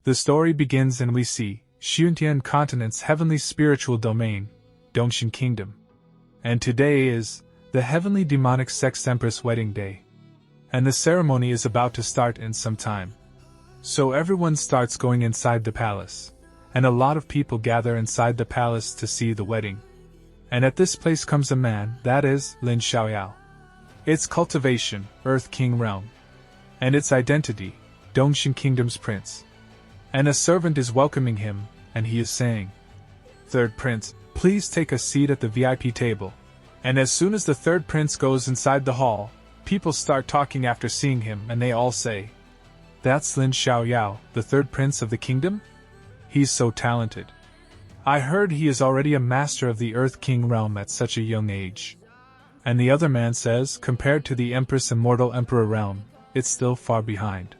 The story begins and we see Xuntian continent's heavenly spiritual domain, Dongshin Kingdom. And today is the heavenly demonic Sect's Empress wedding day. And the ceremony is about to start in some time. So everyone starts going inside the palace, and a lot of people gather inside the palace to see the wedding. And at this place comes a man, that is, Lin Xiaoyao. Its cultivation, Earth King realm. And its identity, Dongshin Kingdom's prince. And a servant is welcoming him, and he is saying, "Third prince, please take a seat at the VIP table." And as soon as the third prince goes inside the hall, people start talking after seeing him, and they all say, "That's Lin Xiaoyao, the third prince of the kingdom? He's so talented. I heard he is already a master of the Earth King realm at such a young age." And the other man says, compared to the Empress Immortal Emperor realm, it's still far behind.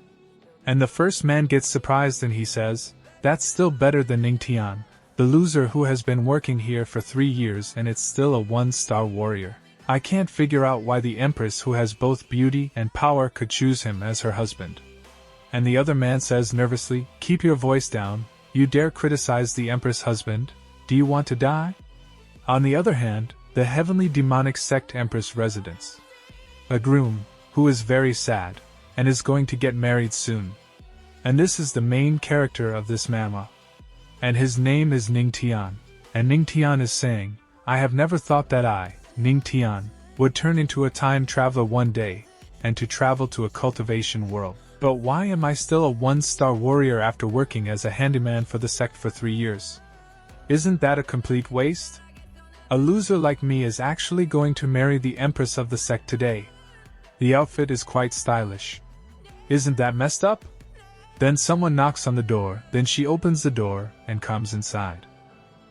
And the first man gets surprised and he says, "That's still better than Ningtian, the loser who has been working here for 3 years and it's still a 1-star warrior. I can't figure out why the Empress who has both beauty and power could choose him as her husband." And the other man says nervously, "Keep your voice down. You dare criticize the Empress husband? Do you want to die?" On the other hand, the heavenly demonic Sect Empress residence. A groom, who is very sad, and is going to get married soon. And this is the main character of this manhwa. And his name is Ningtian. And Ningtian is saying, "I have never thought that I, Ningtian, would turn into a time traveler one day, and to travel to a cultivation world. But why am I still a 1-star warrior after working as a handyman for the Sect for 3 years? Isn't that a complete waste? A loser like me is actually going to marry the Empress of the Sect today. The outfit is quite stylish. Isn't that messed up?" Then someone knocks on the door, then she opens the door and comes inside.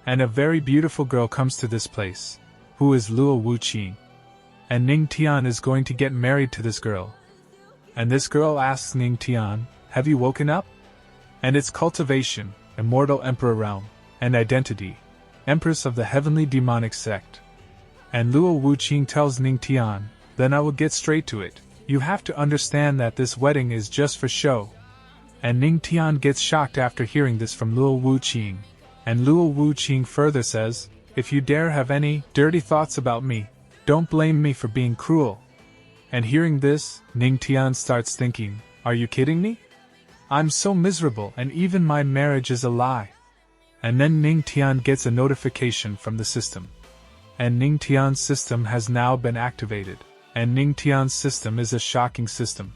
And a very beautiful girl comes to this place, who is Luo Wuqing. And Ningtian is going to get married to this girl. And this girl asks Ningtian, "Have you woken up?" And it's cultivation, Immortal Emperor realm, and identity, Empress of the heavenly demonic Sect. And Luo Wuqing tells Ningtian, "Then I will get straight to it. You have to understand that this wedding is just for show." And Ningtian gets shocked after hearing this from Luo Wuqing. And Luo Wuqing further says, "If you dare have any dirty thoughts about me, don't blame me for being cruel." And hearing this, Ningtian starts thinking, "Are you kidding me? I'm so miserable and even my marriage is a lie." And then Ningtian gets a notification from the system. And Ningtian's system has now been activated. And Ningtian's system is a shocking system.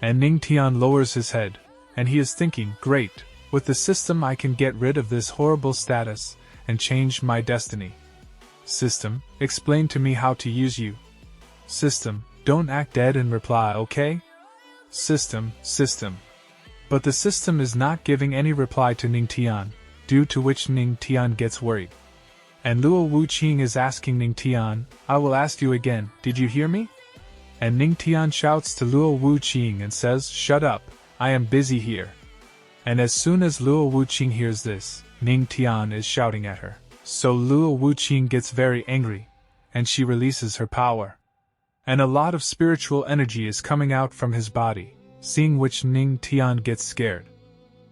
And Ningtian lowers his head, and he is thinking, "Great, with the system I can get rid of this horrible status and change my destiny. System, explain to me how to use you. System, don't act dead and reply, okay? System. But the system is not giving any reply to Ningtian, due to which Ningtian gets worried. And Luo Wuqing is asking Ningtian, "I will ask you again, did you hear me?" And Ningtian shouts to Luo Wuqing and says, "Shut up, I am busy here." And as soon as Luo Wuqing hears this, Ningtian is shouting at her. So Luo Wuqing gets very angry, and she releases her power. And a lot of spiritual energy is coming out from his body, seeing which Ningtian gets scared.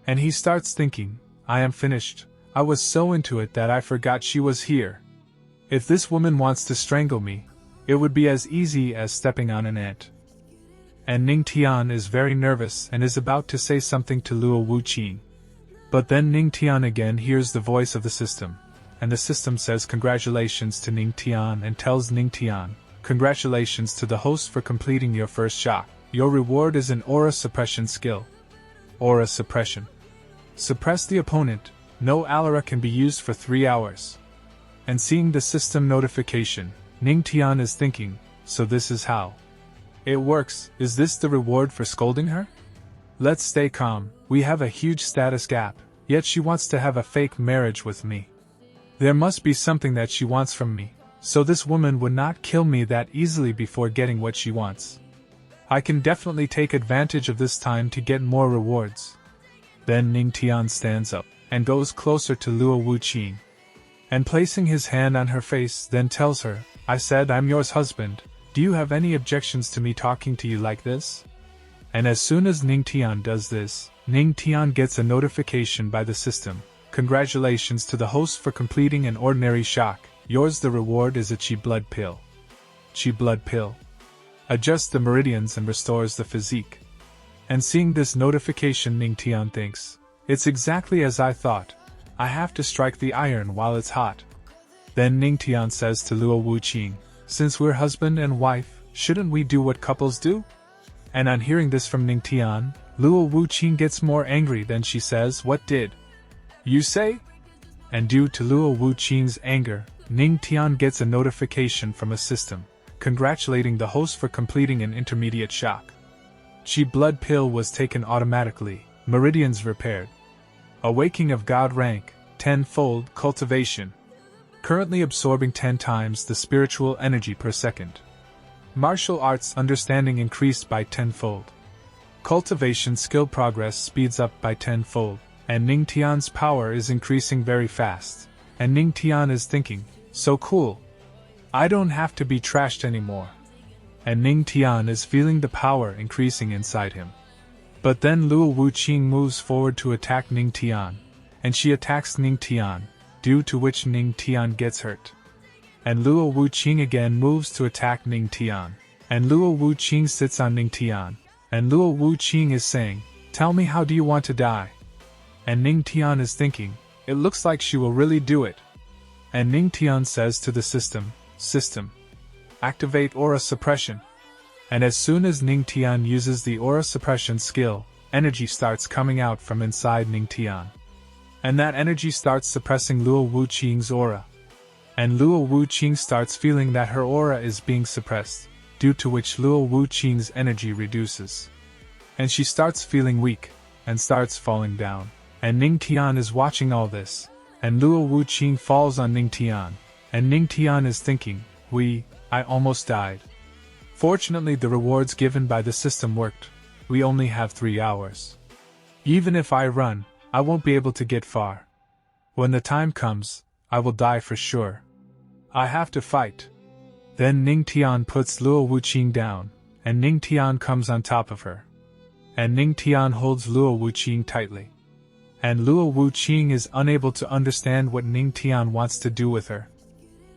And he starts thinking, "I am finished. I was so into it that I forgot she was here. If this woman wants to strangle me, it would be as easy as stepping on an ant." And Ningtian is very nervous and is about to say something to Luo Wuqing. But then Ningtian again hears the voice of the system, and the system says congratulations to Ningtian and tells Ningtian, "Congratulations to the host for completing your first shock. Your reward is an aura suppression skill." Aura suppression. Suppress the opponent. No aura can be used for 3 hours. And seeing the system notification, Ningtian is thinking, so this is how it works. Is this the reward for scolding her? Let's stay calm. We have a huge status gap, yet she wants to have a fake marriage with me. There must be something that she wants from me, so this woman would not kill me that easily before getting what she wants. I can definitely take advantage of this time to get more rewards." Then Ningtian stands up and goes closer to Luo Wuqing, and placing his hand on her face then tells her, "I said I'm yours husband. Do you have any objections to me talking to you like this?" And as soon as Ningtian does this, Ning Tian gets a notification by the system. Congratulations to the host for completing an ordinary shock. Yours the reward is a Chi blood pill. Chi blood pill adjusts the meridians and restores the physique. And seeing this notification, Ning Tian thinks, it's exactly as I thought. I have to strike the iron while it's hot. Then Ning Tian says to Luo Wuqing, since we're husband and wife, shouldn't we do what couples do? And on hearing this from Ning Tian, Luo Wuqing gets more angry. Then she says, what did you say? And due to Luo Wuqing's anger, Ning Tian gets a notification from a system, congratulating the host for completing an intermediate shock. Chi blood pill was taken automatically, meridians repaired. Awakening of God rank, 10-fold cultivation. Currently absorbing 10 times the spiritual energy per second. Martial arts understanding increased by 10-fold. Cultivation skill progress speeds up by 10-fold, and Ning Tian's power is increasing very fast. And Ning Tian is thinking, so cool. I don't have to be trashed anymore. And Ning Tian is feeling the power increasing inside him. But then Luo Wuqing moves forward to attack Ning Tian, and she attacks Ning Tian, due to which Ning Tian gets hurt. And Luo Wuqing again moves to attack Ning Tian, and Luo Wuqing sits on Ning Tian, and Luo Wuqing is saying, tell me, how do you want to die? And Ning Tian is thinking, it looks like she will really do it. And Ning Tian says to the system, activate aura suppression. And as soon as Ning Tian uses the aura suppression skill, energy starts coming out from inside Ning Tian. And that energy starts suppressing Luo Wuqing's aura. And Luo Wuqing starts feeling that her aura is being suppressed, due to which Luo Wuqing's energy reduces. And she starts feeling weak, and starts falling down. And Ning Tian is watching all this, and Luo Wuqing falls on Ning Tian, and Ning Tian is thinking, I almost died. Fortunately, the rewards given by the system worked. We only have 3 hours. Even if I run, I won't be able to get far. When the time comes, I will die for sure. I have to fight. Then Ning Tian puts Luo Wuqing down, and Ning Tian comes on top of her. And Ning Tian holds Luo Wuqing tightly. And Luo Wuqing is unable to understand what Ning Tian wants to do with her.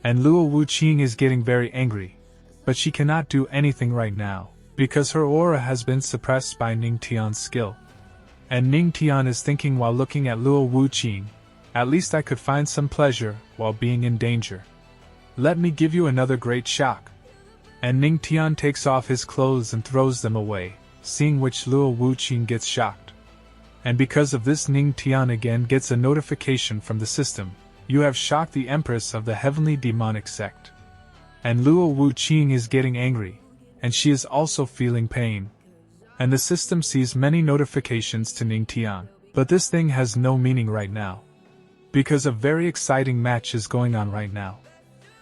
And Luo Wuqing is getting very angry. But she cannot do anything right now, because her aura has been suppressed by Ning Tian's skill. And Ning Tian is thinking while looking at Luo Wuqing, at least I could find some pleasure while being in danger. Let me give you another great shock. And Ning Tian takes off his clothes and throws them away, seeing which Luo Wuqing gets shocked. And because of this, Ning Tian again gets a notification from the system, you have shocked the Empress of the Heavenly Demonic Sect. And Luo Wuqing is getting angry, and she is also feeling pain. And the system sees many notifications to Ning Tian, but this thing has no meaning right now. Because a very exciting match is going on right now.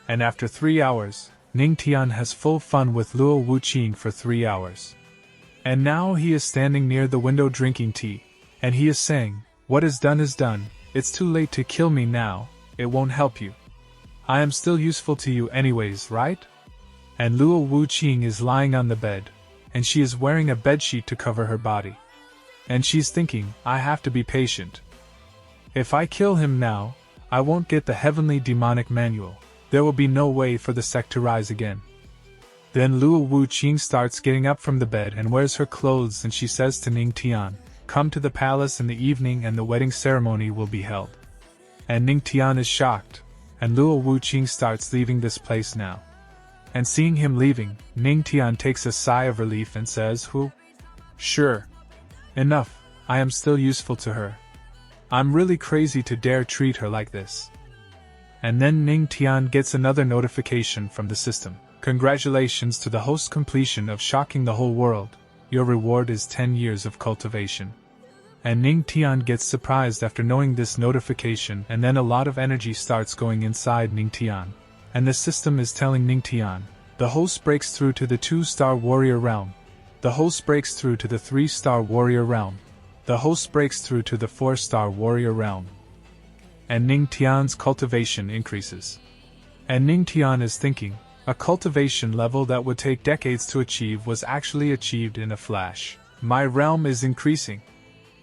And after 3 hours, Ning Tian has full fun with Luo Wuqing for 3 hours. And now he is standing near the window drinking tea, and he is saying, what is done is done, it's too late to kill me now, it won't help you. I am still useful to you anyways, right? And Luo Wuqing is lying on the bed, and she is wearing a bedsheet to cover her body. And she's thinking, I have to be patient. If I kill him now, I won't get the Heavenly Demonic Manual. There will be no way for the sect to rise again. Then Luo Wuqing starts getting up from the bed and wears her clothes, and she says to Ning Tian, come to the palace in the evening and the wedding ceremony will be held. And Ning Tian is shocked, and Luo Wuqing starts leaving this place now. And seeing him leaving, Ning Tian takes a sigh of relief and says, Sure. Enough, I am still useful to her. I'm really crazy to dare treat her like this. And then Ning Tian gets another notification from the system. Congratulations to the host completion of shocking the whole world. Your reward is 10 years of cultivation. And Ning Tian gets surprised after knowing this notification, and then a lot of energy starts going inside Ning Tian. And the system is telling Ning Tian, the host breaks through to the 2-star warrior realm. The host breaks through to the 3-star warrior realm. The host breaks through to the 4-star warrior realm. And Ning Tian's cultivation increases. And Ning Tian is thinking, a cultivation level that would take decades to achieve was actually achieved in a flash. My realm is increasing.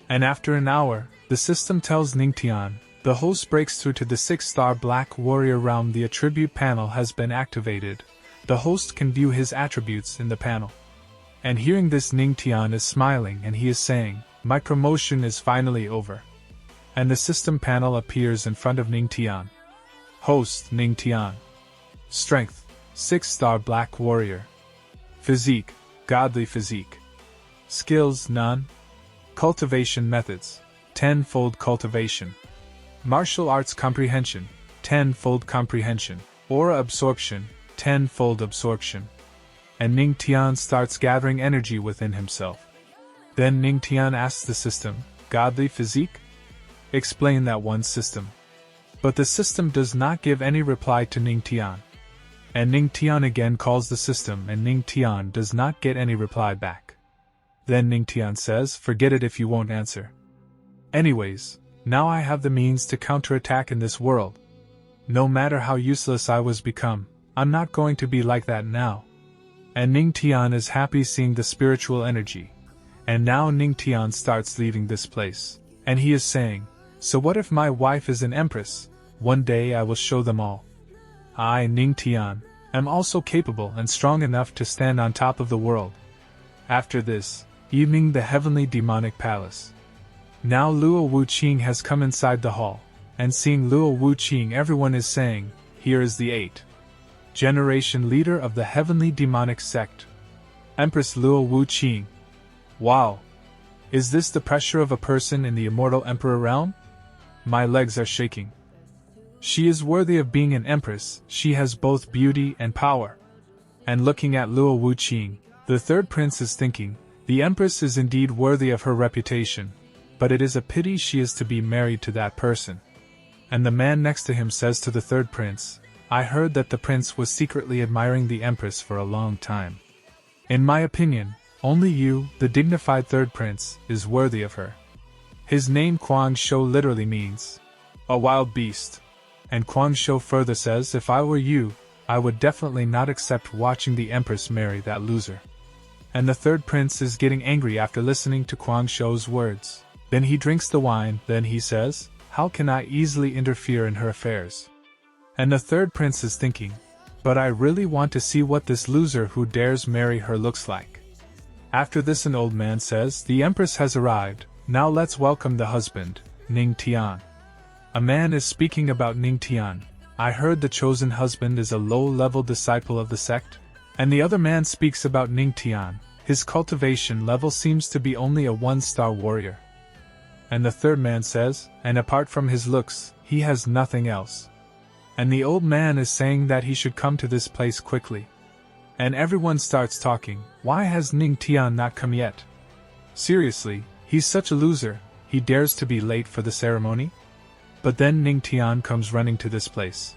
And after an hour, the system tells Ningtian, the host breaks through to the 6-star Black Warrior realm. The attribute panel has been activated. The host can view his attributes in the panel. And hearing this, Ningtian is smiling and he is saying, my promotion is finally over. And the system panel appears in front of Ningtian. Host Ningtian. Strength, 6-star Black Warrior. Physique, Godly Physique. Skills, none. Cultivation methods, 10-fold cultivation. Martial arts comprehension, 10-fold comprehension. Aura absorption, 10-fold absorption. And Ningtian starts gathering energy within himself. Then Ningtian asks the system, Godly Physique? Explain that one, system. But the system does not give any reply to Ningtian. And Ningtian again calls the system and Ningtian does not get any reply back. Then Ningtian says, forget it if you won't answer. Anyways, now I have the means to counterattack in this world. No matter how useless I was become, I'm not going to be like that now. And Ningtian is happy seeing the spiritual energy. And now Ningtian starts leaving this place. And he is saying, so what if my wife is an empress? One day I will show them all. I, Ningtian, am also capable and strong enough to stand on top of the world. After this, evening, the heavenly demonic palace. Now Luo Wuqing has come inside the hall, and seeing Luo Wuqing, everyone is saying, here is the 8th generation leader of the heavenly demonic sect. Empress Luo Wuqing. Wow! Is this the pressure of a person in the immortal emperor realm? My legs are shaking. She is worthy of being an empress, she has both beauty and power. And looking at Luo Wuqing, the third prince is thinking, the empress is indeed worthy of her reputation, but it is a pity she is to be married to that person. And the man next to him says to the third prince, I heard that the prince was secretly admiring the empress for a long time. In my opinion, only you, the dignified third prince, is worthy of her. His name Quang Shou literally means a wild beast. And Quang Shou further says, if I were you, I would definitely not accept watching the empress marry that loser. And the third prince is getting angry after listening to Quang Shou's words. Then he drinks the wine, then he says, how can I easily interfere in her affairs? And the third prince is thinking, but I really want to see what this loser who dares marry her looks like. After this, an old man says, the empress has arrived, now let's welcome the husband, Ningtian. A man is speaking about Ningtian. I heard the chosen husband is a low-level disciple of the sect. And the other man speaks about Ningtian. His cultivation level seems to be only a 1-star warrior. And the third man says, and apart from his looks, he has nothing else. And the old man is saying that he should come to this place quickly. And everyone starts talking, why has Ningtian not come yet? Seriously, he's such a loser, he dares to be late for the ceremony? But then Ningtian comes running to this place.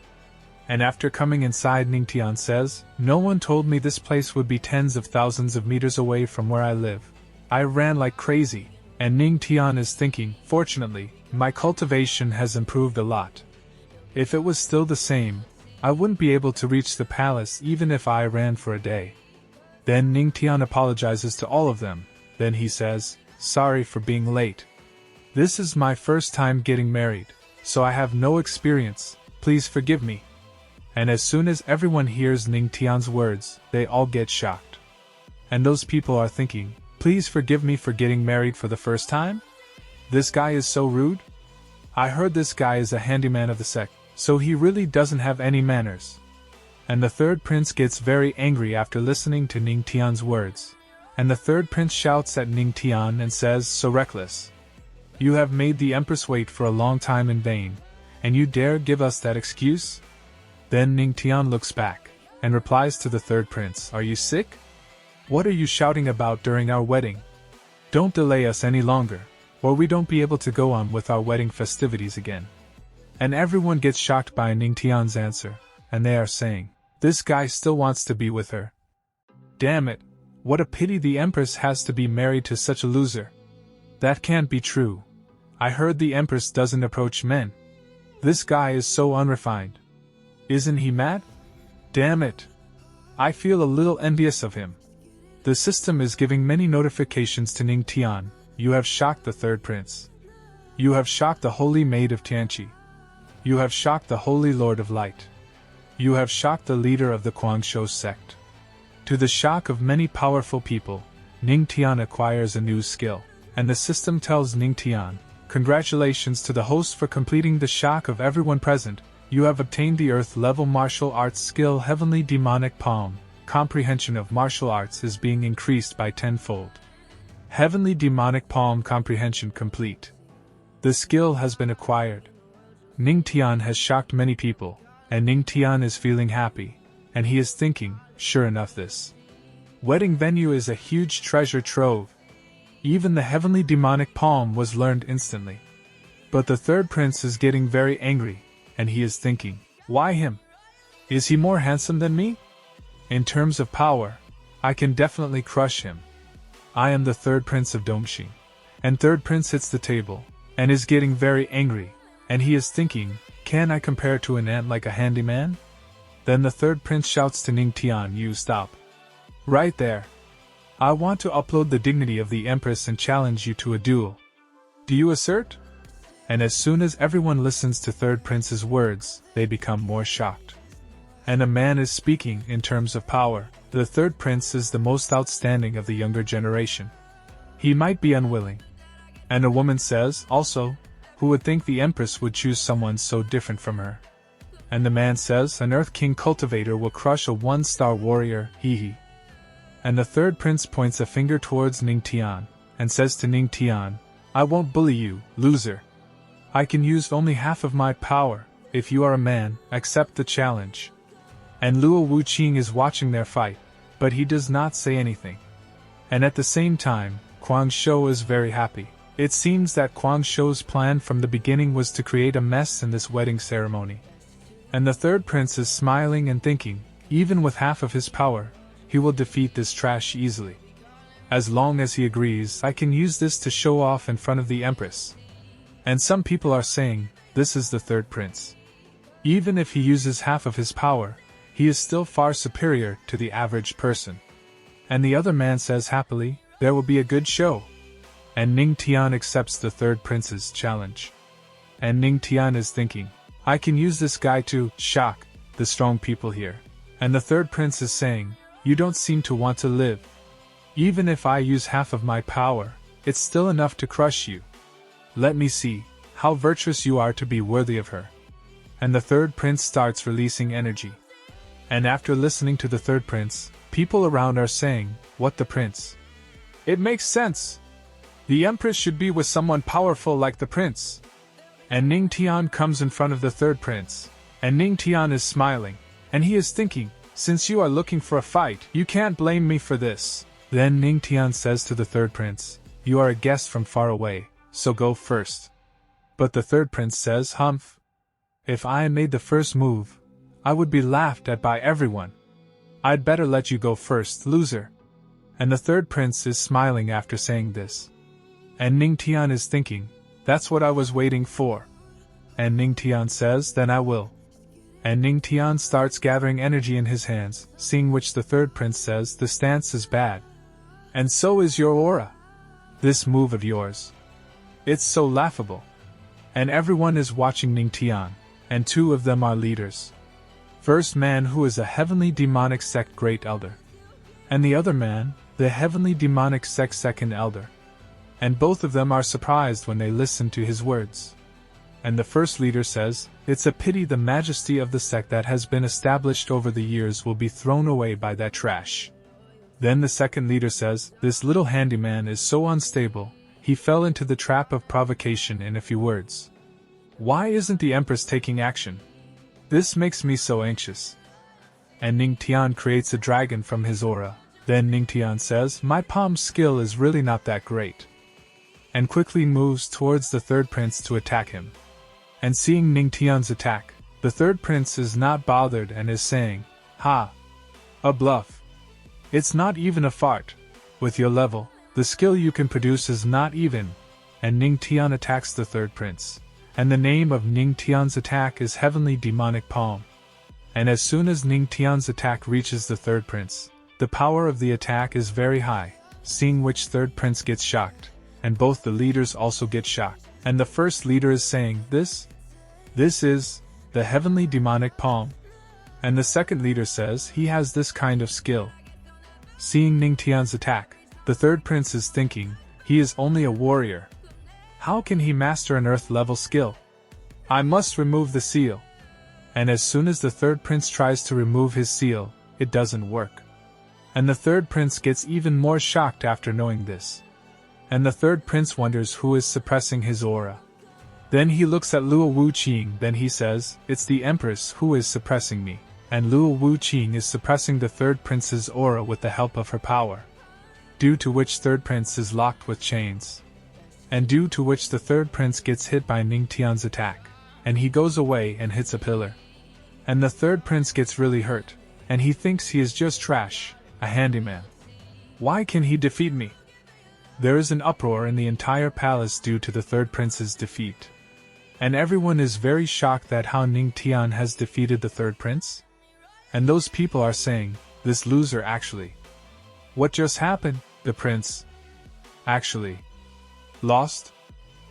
And after coming inside, Ningtian says, no one told me this place would be tens of thousands of meters away from where I live. I ran like crazy, and Ningtian is thinking, fortunately, my cultivation has improved a lot. If it was still the same, I wouldn't be able to reach the palace even if I ran for a day. Then Ningtian apologizes to all of them, then he says, sorry for being late. This is my first time getting married, so I have no experience, please forgive me. And as soon as everyone hears Ningtian's words, they all get shocked. And those people are thinking, please forgive me for getting married for the first time? This guy is so rude? I heard this guy is a handyman of the sect, so he really doesn't have any manners. And the third prince gets very angry after listening to Ningtian's words. And the third prince shouts at Ningtian and says, so reckless. You have made the empress wait for a long time in vain, and you dare give us that excuse? Then Ningtian looks back, and replies to the third prince, are you sick? What are you shouting about during our wedding? Don't delay us any longer, or we don't be able to go on with our wedding festivities again. And everyone gets shocked by Ningtian's answer, and they are saying, this guy still wants to be with her. Damn it, what a pity the empress has to be married to such a loser. That can't be true. I heard the empress doesn't approach men. This guy is so unrefined. Isn't he mad? Damn it. I feel a little envious of him. The system is giving many notifications to Ningtian, You have shocked the third prince. You have shocked the holy maid of Tianqi. You have shocked the holy lord of light. You have shocked the leader of the Guangzhou sect. To the shock of many powerful people, Ning Tian acquires a new skill, and the system tells Ning Tian, "Congratulations to the host for completing the shock of everyone present. You have obtained the Earth-level martial arts skill Heavenly Demonic Palm. Comprehension of martial arts is being increased by tenfold. Heavenly Demonic Palm comprehension complete. The skill has been acquired." Ning Tian has shocked many people, and Ning Tian is feeling happy, and he is thinking, sure enough, this wedding venue is a huge treasure trove. Even the Heavenly Demonic Palm was learned instantly. But the third prince is getting very angry, and he is thinking, why him? Is he more handsome than me? In terms of power, I can definitely crush him. I am the third prince of Dongxing. And third prince hits the table, and is getting very angry, and he is thinking, can I compare to an ant like a handyman? Then the third prince shouts to Ning Tian, you stop. Right there. I want to uphold the dignity of the Empress and challenge you to a duel. Do you assert? And as soon as everyone listens to third prince's words, they become more shocked. And a man is speaking in terms of power. The third prince is the most outstanding of the younger generation. He might be unwilling. And a woman says, also, who would think the Empress would choose someone so different from her? And the man says, an Earth King cultivator will crush a one-star warrior, hee. And the third prince points a finger towards Ning Tian, and says to Ning Tian, I won't bully you, loser. I can use only half of my power. If you are a man, accept the challenge. And Luo Wuqing is watching their fight, but he does not say anything. And at the same time, Guangzhou is very happy. It seems that Guangzhou's plan from the beginning was to create a mess in this wedding ceremony. And the third prince is smiling and thinking, even with half of his power, he will defeat this trash easily. As long as he agrees, I can use this to show off in front of the Empress. And some people are saying, this is the third prince. Even if he uses half of his power, he is still far superior to the average person. And the other man says happily, there will be a good show. And Ning Tian accepts the third prince's challenge. And Ning Tian is thinking, I can use this guy to shock the strong people here. And the third prince is saying, you don't seem to want to live. Even if I use half of my power, it's still enough to crush you. Let me see how virtuous you are to be worthy of her. And the third prince starts releasing energy. And after listening to the third prince, people around are saying, what the prince? It makes sense. The Empress should be with someone powerful like the prince. And Ning Tian comes in front of the third prince. And Ning Tian is smiling. And he is thinking, since you are looking for a fight, you can't blame me for this. Then Ning Tian says to the third prince, you are a guest from far away, so go first. But the third prince says, humph. If I made the first move, I would be laughed at by everyone. I'd better let you go first, loser. And the third prince is smiling after saying this. And Ning Tian is thinking, that's what I was waiting for. And Ning Tian says, then I will. And Ning Tian starts gathering energy in his hands, seeing which the third prince says, the stance is bad. And so is your aura. This move of yours. It's so laughable. And everyone is watching Ning Tian, and two of them are leaders. First man who is a heavenly demonic sect great elder. And the other man, the heavenly demonic sect second elder. And both of them are surprised when they listen to his words. And the first leader says, it's a pity the majesty of the sect that has been established over the years will be thrown away by that trash. Then the second leader says, this little handyman is so unstable, he fell into the trap of provocation in a few words. Why isn't the Empress taking action? This makes me so anxious. And Ning Tian creates a dragon from his aura. Then Ning Tian says, my palm skill is really not that great. And quickly moves towards the third prince to attack him. And seeing Ning Tian's attack, the third prince is not bothered and is saying, ha! A bluff. It's not even a fart. With your level, the skill you can produce is not even. And Ning Tian attacks the third prince. And the name of Ning Tian's attack is Heavenly Demonic Palm. And as soon as Ning Tian's attack reaches the third prince, the power of the attack is very high, seeing which third prince gets shocked. and both the leaders also get shocked. And the first leader is saying, This is the heavenly demonic palm. And the second leader says he has this kind of skill. Seeing Ningtian's attack, the third prince is thinking, he is only a warrior. How can he master an earth-level skill? I must remove the seal. And as soon as the third prince tries to remove his seal, it doesn't work. And the third prince gets even more shocked after knowing this. And the third prince wonders who is suppressing his aura. Then he looks at Luo Wuqing, then he says, It's the Empress who is suppressing me. And Luo Wuqing is suppressing the third prince's aura with the help of her power. Due to which third prince is locked with chains. And due to which the third prince gets hit by Ningtian's attack. And he goes away and hits a pillar. And the third prince gets really hurt. And he thinks he is just trash, a handyman. Why can he defeat me? There is an uproar in the entire palace due to the third prince's defeat. And everyone is very shocked at how Ningtian has defeated the third prince. And those people are saying, this loser actually. What just happened? The prince actually lost?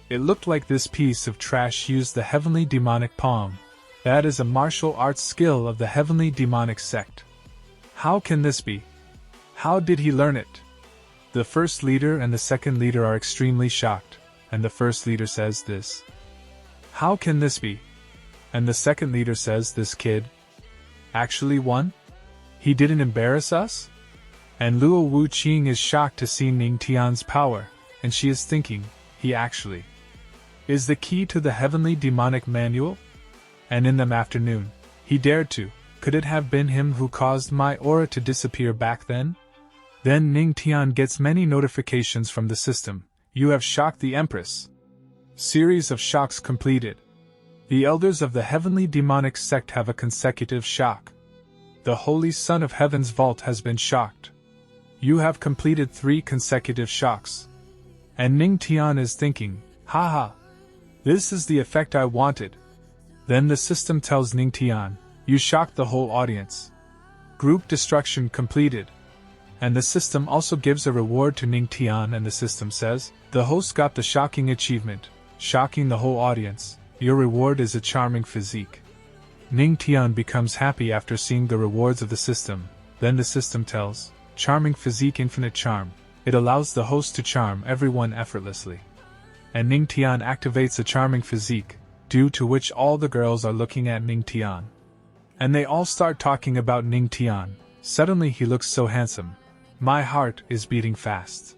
It looked like this piece of trash used the heavenly demonic palm. That is a martial arts skill of the heavenly demonic sect. How can this be? How did he learn it? The first leader and the second leader are extremely shocked, and the first leader says this. How can this be? And the second leader says this kid actually won? He didn't embarrass us? And Luo Wuqing is shocked to see Ningtian's power, and she is thinking, he actually is the key to the heavenly demonic manual? And in the afternoon, he dared to. Could it have been him who caused my aura to disappear back then? Then Ningtian gets many notifications from the system. You have shocked the Empress. Series of shocks completed. The elders of the heavenly demonic sect have a consecutive shock. The Holy Son of Heaven's vault has been shocked. You have completed 3 consecutive shocks. And Ningtian is thinking, haha, this is the effect I wanted. Then the system tells Ningtian, you shocked the whole audience. Group destruction completed. And the system also gives a reward to Ningtian, and the system says, the host got the shocking achievement, shocking the whole audience. Your reward is a charming physique. Ningtian becomes happy after seeing the rewards of the system. Then the system tells, charming physique, infinite charm. It allows the host to charm everyone effortlessly. And Ningtian activates a charming physique, due to which all the girls are looking at Ningtian. And they all start talking about Ningtian. Suddenly he looks so handsome. My heart is beating fast.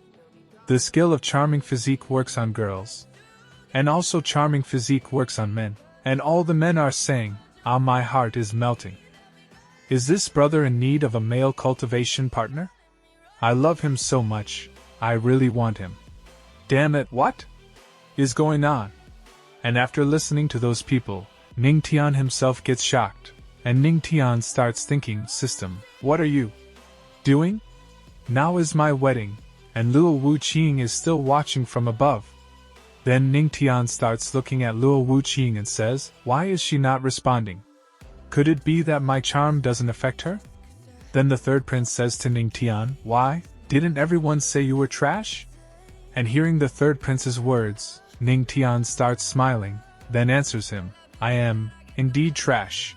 The skill of charming physique works on girls. And also charming physique works on men. And all the men are saying, ah, my heart is melting. Is this brother in need of a male cultivation partner? I love him so much, I really want him. Damn it, what is going on? And after listening to those people, Ningtian himself gets shocked. And Ningtian starts thinking, system, what are you doing? Now is my wedding, and Luo Wuqing is still watching from above. Then Ningtian starts looking at Luo Wuqing and says, why is she not responding? Could it be that my charm doesn't affect her? Then the third prince says to Ningtian, why, didn't everyone say you were trash? And hearing the third prince's words, Ningtian starts smiling, then answers him, I am, indeed trash.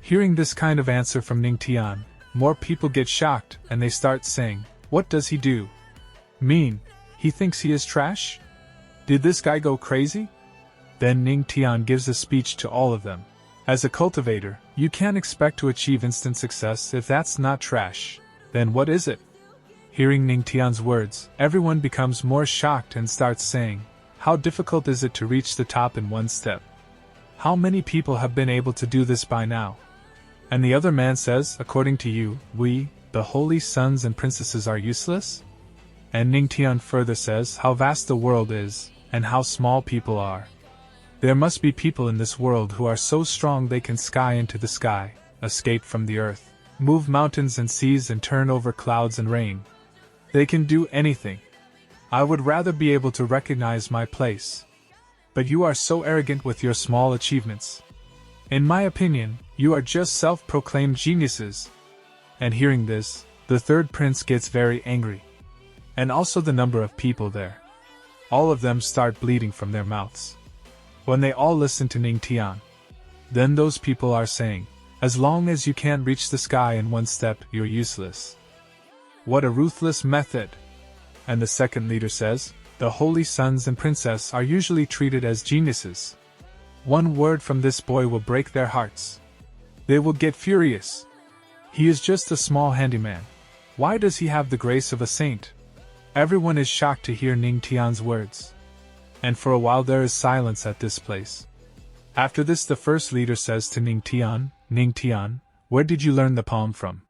Hearing this kind of answer from Ningtian, more people get shocked and they start saying, what does he do? Mean, he thinks he is trash? Did this guy go crazy? Then Ningtian gives a speech to all of them. As a cultivator, you can't expect to achieve instant success if that's not trash. Then what is it? Hearing Ningtian's words, everyone becomes more shocked and starts saying, how difficult is it to reach the top in one step? How many people have been able to do this by now? And the other man says, according to you, we, the holy sons and princesses, are useless? And Ningtian further says how vast the world is, and how small people are. There must be people in this world who are so strong they can sky into the sky, escape from the earth, move mountains and seas and turn over clouds and rain. They can do anything. I would rather be able to recognize my place. But you are so arrogant with your small achievements. In my opinion, you are just self-proclaimed geniuses. And hearing this, the third prince gets very angry. And also the number of people there. all of them start bleeding from their mouths. When they all listen to Ning Tian, then those people are saying, as long as you can't reach the sky in one step, you're useless. What a ruthless method! And the second leader says, the holy sons and princess are usually treated as geniuses. One word from this boy will break their hearts. They will get furious. He is just a small handyman. Why does he have the grace of a saint? Everyone is shocked to hear Ning Tian's words. And for a while there is silence at this place. After this, the first leader says to Ning Tian, where did you learn the poem from?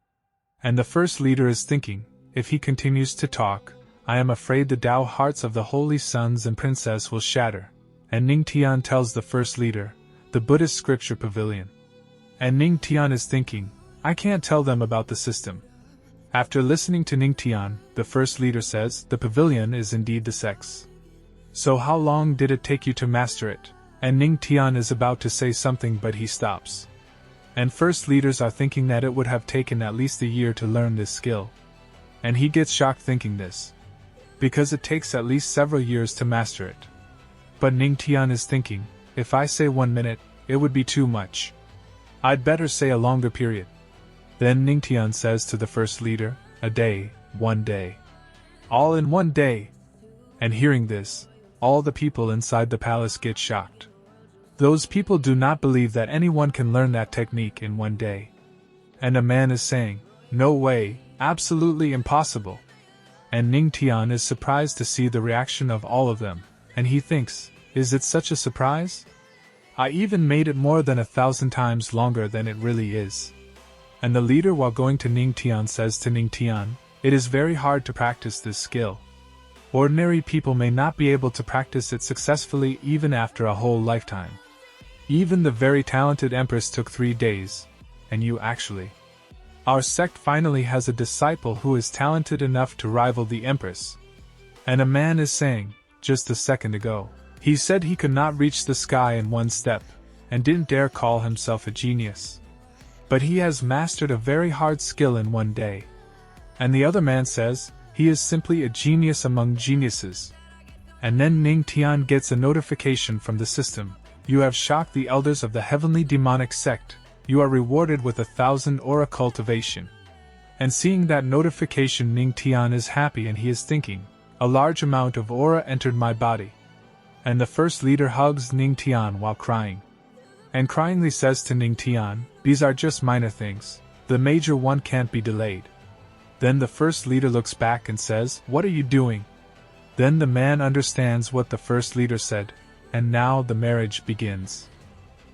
And the first leader is thinking, if he continues to talk, I am afraid the Tao hearts of the holy sons and princess will shatter. And Ning Tian tells the first leader, the Buddhist scripture pavilion. And Ning Tian is thinking, I can't tell them about the system. After listening to Ning Tian, the first leader says, the pavilion is indeed the Sect's. So how long did it take you to master it? And Ning Tian is about to say something, but he stops. And first leaders are thinking that it would have taken at least a year to learn this skill. And he gets shocked thinking this, because it takes at least several years to master it. But Ning Tian is thinking, if I say 1 minute, it would be too much. I'd better say a longer period. Then Ning Tian says to the first leader, a day, 1 day. All in 1 day. And hearing this, all the people inside the palace get shocked. Those people do not believe that anyone can learn that technique in 1 day. And a man is saying, no way, absolutely impossible. And Ning Tian is surprised to see the reaction of all of them, and he thinks, is it such a surprise? I even made it more than 1,000 times longer than it really is. And the leader, while going to Ning Tian, says to Ning Tian, it is very hard to practice this skill. Ordinary people may not be able to practice it successfully even after a whole lifetime. Even the very talented Empress took 3 days, and you actually. Our sect finally has a disciple who is talented enough to rival the Empress. And a man is saying, just a second ago, he said he could not reach the sky in 1 step, and didn't dare call himself a genius. But he has mastered a very hard skill in 1 day. And the other man says, he is simply a genius among geniuses. And then Ning Tian gets a notification from the system, you have shocked the elders of the heavenly demonic sect, you are rewarded with 1,000 aura cultivation. And seeing that notification, Ning Tian is happy, and he is thinking, a large amount of aura entered my body. And the first leader hugs Ning Tian while crying. And cryingly says to Ning Tian, these are just minor things, the major one can't be delayed. Then the first leader looks back and says, what are you doing? Then the man understands what the first leader said, and now the marriage begins.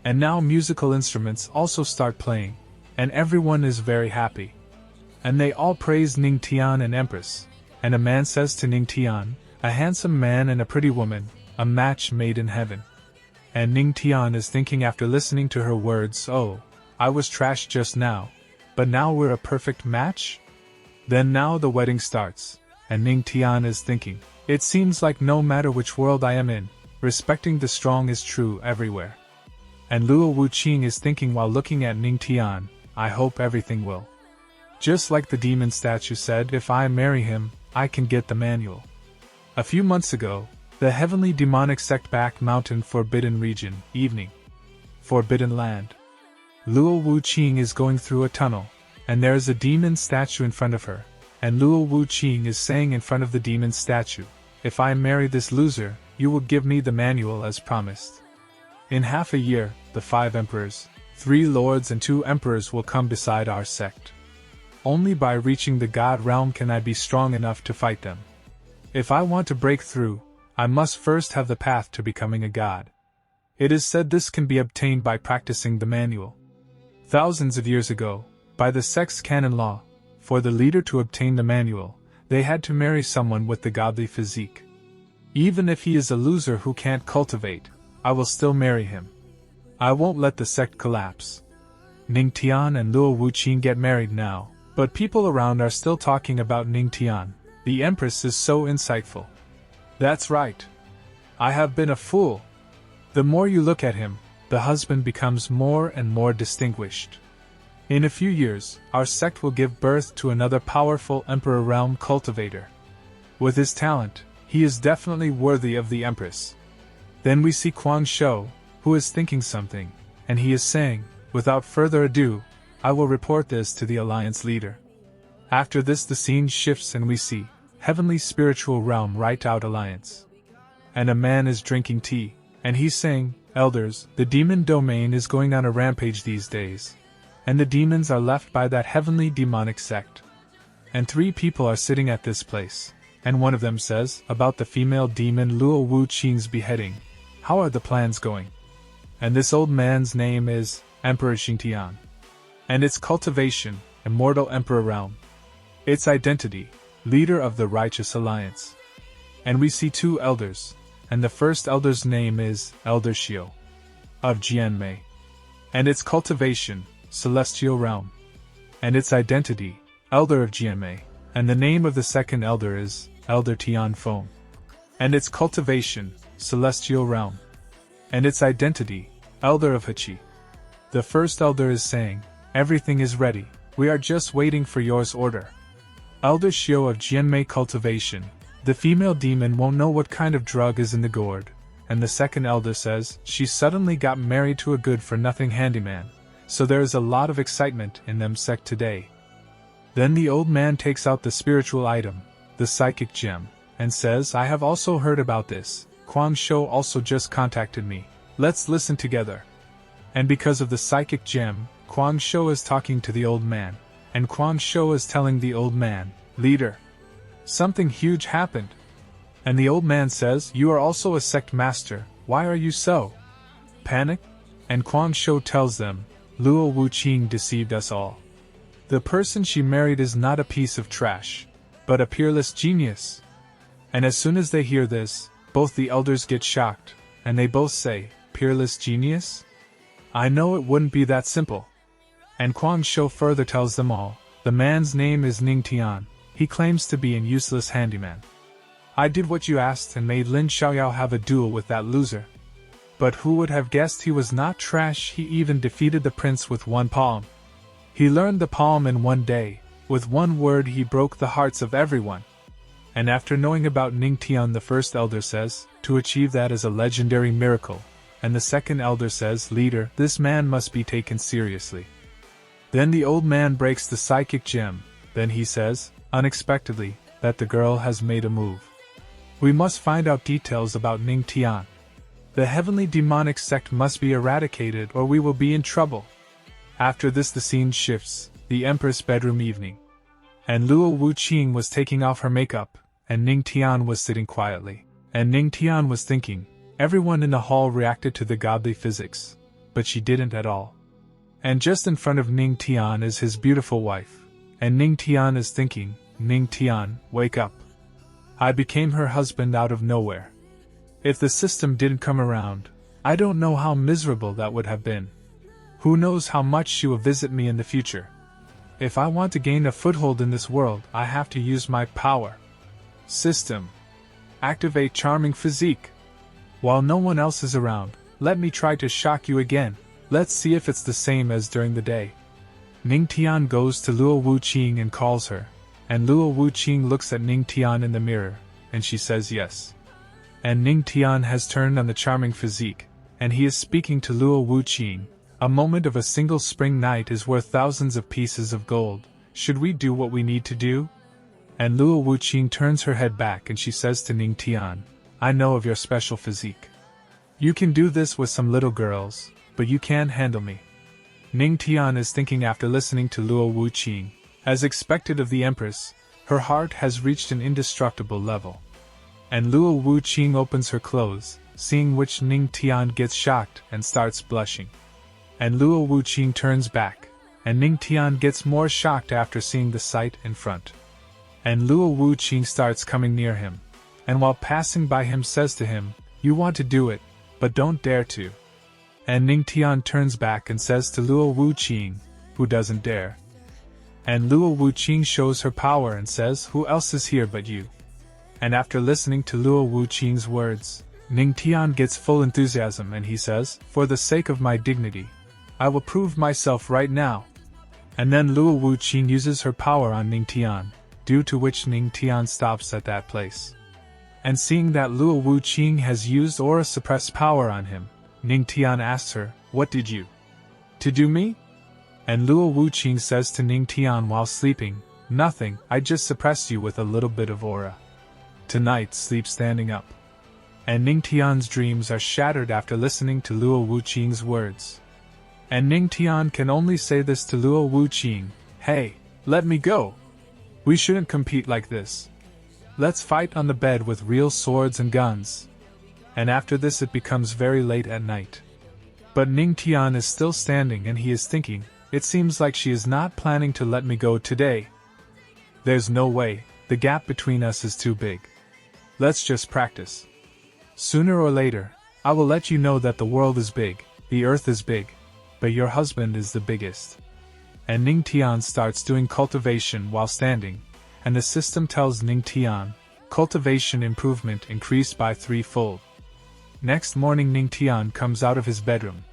And now musical instruments also start playing, and everyone is very happy. And they all praise Ning Tian and Empress, and a man says to Ning Tian, a handsome man and a pretty woman, a match made in heaven. And Ning Tian is thinking after listening to her words, oh, I was trashed just now, but now we're a perfect match? Then now the wedding starts, and Ning Tian is thinking, it seems like no matter which world I am in, respecting the strong is true everywhere. And Luo Wuqing is thinking while looking at Ning Tian, I hope everything will. Just like the demon statue said, if I marry him, I can get the manual. A few months ago, the heavenly demonic sect back mountain forbidden region, evening. Forbidden land. Luo Wuqing is going through a tunnel, and there is a demon statue in front of her, and Luo Wuqing is saying in front of the demon statue, if I marry this loser, you will give me the manual as promised. In half a year, the 5 emperors, 3 lords and 2 emperors will come beside our sect. Only by reaching the god realm can I be strong enough to fight them. If I want to break through, I must first have the path to becoming a god. It is said this can be obtained by practicing the manual. Thousands of years ago, by the sect's canon law, for the leader to obtain the manual, they had to marry someone with the godly physique. Even if he is a loser who can't cultivate, I will still marry him. I won't let the sect collapse. Ning Tian and Luo Wuqing get married now, but people around are still talking about Ning Tian. The Empress is so insightful. That's right. I have been a fool. The more you look at him, the husband becomes more and more distinguished. In a few years, our sect will give birth to another powerful Emperor Realm cultivator. With his talent, He is definitely worthy of the Empress. Then we see Kwang Shou, who is thinking something, and he is saying, without further ado, I will report this to the Alliance leader. After this the scene shifts and we see Heavenly Spiritual Realm right out Alliance. And a man is drinking tea, and he's saying, Elders, the demon domain is going on a rampage these days. And the demons are left by that heavenly demonic sect. And 3 people are sitting at this place. And one of them says, about the female demon Luo Wu Qing's beheading. How are the plans going? And this old man's name is Emperor Xingtian. And its cultivation, immortal emperor realm. Its identity, leader of the righteous alliance. And we see 2 elders, and the first elder's name is Elder Xiu of Jianmei. And its cultivation, celestial realm. And its identity, elder of Jianmei. And the name of the second elder is Elder Tianfeng. And its cultivation, celestial realm. And its identity, elder of Heqi. The first elder is saying, everything is ready, we are just waiting for yours order. Elder Xiu of Jianmei cultivation, the female demon won't know what kind of drug is in the gourd. And the second elder says, she suddenly got married to a good-for-nothing handyman, so there is a lot of excitement in them sect today. Then the old man takes out the spiritual item, the psychic gem, and says, I have also heard about this, Kwang Shou also just contacted me, let's listen together. And because of the psychic gem, Kwang Shou is talking to the old man, and Kwang Shou is telling the old man, Leader, something huge happened. And the old man says, you are also a sect master, why are you so panicked? And Kwang Shou tells them, Luo Wu Qing deceived us all. The person she married is not a piece of trash, but a peerless genius. And as soon as they hear this, both the elders get shocked, and they both say, peerless genius? I know it wouldn't be that simple. And Kwang Shou further tells them all, the man's name is Ning Tian, he claims to be an useless handyman. I did what you asked and made Lin Xiaoyao have a duel with that loser. But who would have guessed he was not trash? He even defeated the prince with 1 palm. He learned the palm in 1 day, with 1 word he broke the hearts of everyone. And after knowing about Ning Tian, the first elder says, to achieve that is a legendary miracle, and the second elder says, Leader, this man must be taken seriously. Then the old man breaks the psychic gem, then he says, unexpectedly, that the girl has made a move. We must find out details about Ning Tian. The heavenly demonic sect must be eradicated or we will be in trouble. After this the scene shifts, the Empress bedroom evening. And Luo Wu Qing was taking off her makeup, and Ning Tian was sitting quietly. And Ning Tian was thinking, everyone in the hall reacted to the godly physics, but she didn't at all. And just in front of Ning Tian is his beautiful wife. And Ning Tian is thinking, Ning Tian, wake up. I became her husband out of nowhere. If the system didn't come around, I don't know how miserable that would have been. Who knows how much she will visit me in the future. If I want to gain a foothold in this world, I have to use my power. System. Activate charming physique. While no one else is around, let me try to shock you again. Let's see if it's the same as during the day. Ning Tian goes to Luo Wu Qing and calls her. And Luo Wu Qing looks at Ning Tian in the mirror, and she says yes. And Ning Tian has turned on the charming physique, and he is speaking to Luo Wu Qing. A moment of a single spring night is worth thousands of pieces of gold. Should we do what we need to do? And Luo Wu Qing turns her head back and she says to Ning Tian, I know of your special physique. You can do this with some little girls, but you can't handle me. Ning Tian is thinking after listening to Luo Wu Qing. As expected of the Empress, her heart has reached an indestructible level. And Luo Wu Qing opens her clothes, seeing which Ning Tian gets shocked and starts blushing. And Luo Wu Qing turns back, and Ning Tian gets more shocked after seeing the sight in front. And Luo Wu Qing starts coming near him, and while passing by him says to him, you want to do it, but don't dare to. And Ning Tian turns back and says to Luo Wu Qing, who doesn't dare. And Luo Wu Qing shows her power and says, who else is here but you? And after listening to Luo Wu Qing's words, Ning Tian gets full enthusiasm and he says, for the sake of my dignity, I will prove myself right now. And then Luo Wu Qing uses her power on Ning Tian, due to which Ning Tian stops at that place. And seeing that Luo Wuqing has used aura suppress power on him, Ning Tian asks her, "What did you to do me?" And Luo Wuqing says to Ning Tian while sleeping, "Nothing, I just suppressed you with a little bit of aura. Tonight sleep standing up." And Ning Tian's dreams are shattered after listening to Luo Wuqing's words. And Ning Tian can only say this to Luo Wuqing, "Hey, let me go. We shouldn't compete like this. Let's fight on the bed with real swords and guns." And after this it becomes very late at night. But Ning Tian is still standing and he is thinking, it seems like she is not planning to let me go today. There's no way, the gap between us is too big. Let's just practice. Sooner or later, I will let you know that the world is big, the earth is big, but your husband is the biggest. And Ning Tian starts doing cultivation while standing, and the system tells Ning Tian, cultivation improvement increased by 3-fold. Next morning Ning Tian comes out of his bedroom.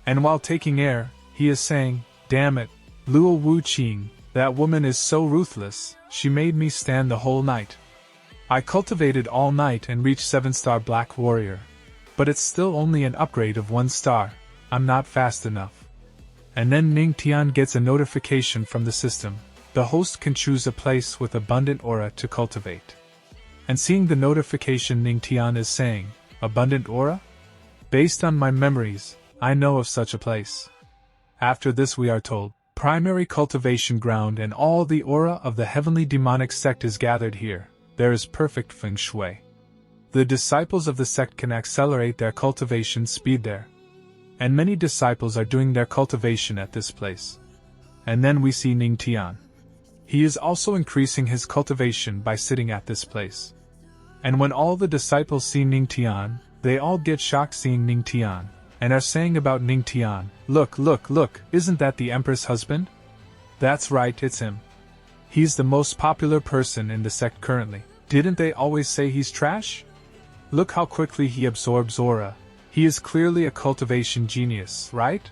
And while taking air, he is saying, "Damn it, Luo Wuqing, that woman is so ruthless, she made me stand the whole night. I cultivated all night and reached 7-star Black Warrior. But it's still only an upgrade of 1 star, I'm not fast enough." And then Ning Tian gets a notification from the system. The host can choose a place with abundant aura to cultivate. And seeing the notification, Ning Tian is saying, "Abundant aura? Based on my memories, I know of such a place." After this we are told, primary cultivation ground and all the aura of the heavenly demonic sect is gathered here. There is perfect feng shui. The disciples of the sect can accelerate their cultivation speed there. And many disciples are doing their cultivation at this place. And then we see Ning Tian. He is also increasing his cultivation by sitting at this place. And when all the disciples see Ning Tian, they all get shocked seeing Ning Tian, and are saying about Ning Tian, look, isn't that the Empress husband?" That's right, it's him. He's the most popular person in the sect currently. Didn't they always say he's trash? Look how quickly he absorbs aura. He is clearly a cultivation genius, right?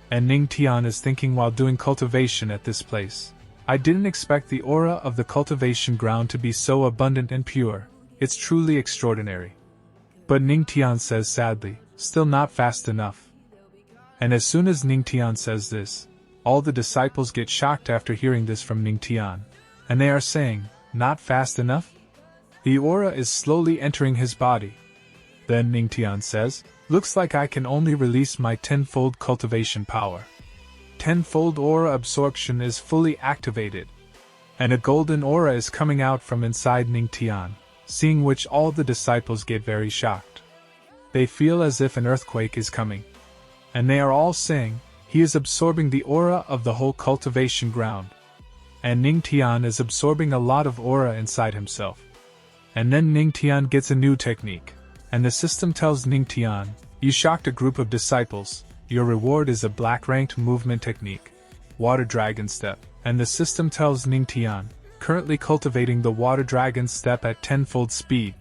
And Ning Tian is thinking while doing cultivation at this place. I didn't expect the aura of the cultivation ground to be so abundant and pure. It's truly extraordinary. But Ning Tian says sadly, still not fast enough. And as soon as Ning Tian says this, all the disciples get shocked after hearing this from Ning Tian. And they are saying, not fast enough? The aura is slowly entering his body. Then Ning Tian says, looks like I can only release my 10-fold cultivation power. 10-fold aura absorption is fully activated. And a golden aura is coming out from inside Ning Tian, seeing which all the disciples get very shocked. They feel as if an earthquake is coming. And they are all saying, he is absorbing the aura of the whole cultivation ground. And Ning Tian is absorbing a lot of aura inside himself. And then Ning Tian gets a new technique. And the system tells Ning Tian, you shocked a group of disciples, your reward is a black-ranked movement technique, Water Dragon Step. And the system tells Ning Tian, currently cultivating the Water Dragon Step at 10-fold speed.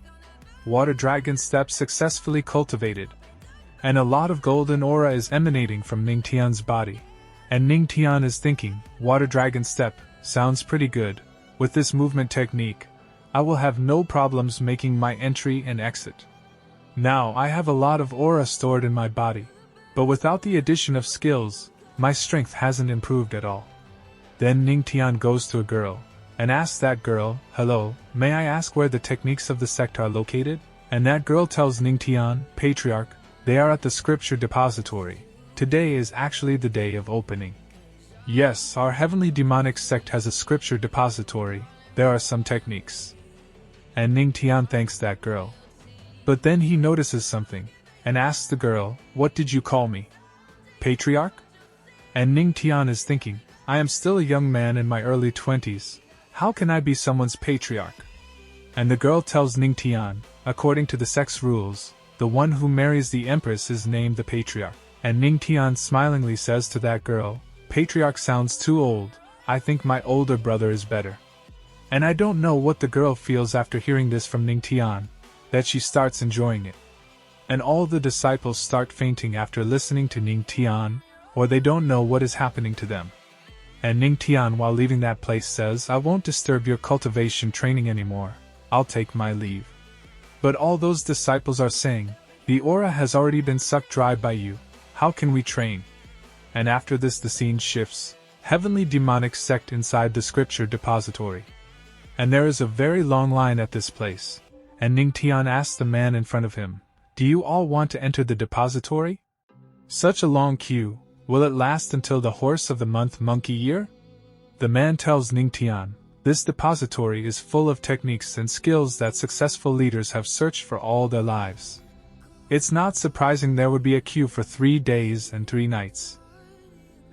Water Dragon Step successfully cultivated. And a lot of golden aura is emanating from Ning Tian's body. And Ning Tian is thinking, Water Dragon Step, sounds pretty good. With this movement technique, I will have no problems making my entry and exit. Now I have a lot of aura stored in my body. But without the addition of skills, my strength hasn't improved at all. Then Ning Tian goes to a girl, and asks that girl, hello, may I ask where the techniques of the sect are located? And that girl tells Ning Tian, Patriarch, they are at the scripture depository. Today is actually the day of opening. Yes, our heavenly demonic sect has a scripture depository. There are some techniques. And Ning Tian thanks that girl. But then he notices something, and asks the girl, what did you call me? Patriarch? And Ning Tian is thinking, I am still a young man in my early 20s. How can I be someone's patriarch? And the girl tells Ning Tian, according to the sect's rules, the one who marries the Empress is named the Patriarch. And Ning Tian smilingly says to that girl, Patriarch sounds too old, I think my older brother is better. And I don't know what the girl feels after hearing this from Ning Tian, that she starts enjoying it. And all the disciples start fainting after listening to Ning Tian, or they don't know what is happening to them. And Ning Tian while leaving that place says, I won't disturb your cultivation training anymore, I'll take my leave. But all those disciples are saying, the aura has already been sucked dry by you, how can we train? And after this the scene shifts, heavenly demonic sect inside the scripture depository. And there is a very long line at this place, and Ningtian asks the man in front of him, do you all want to enter the depository? Such a long queue, will it last until the horse of the month monkey year? The man tells Ningtian, this depository is full of techniques and skills that successful leaders have searched for all their lives. It's not surprising there would be a queue for 3 days and 3 nights.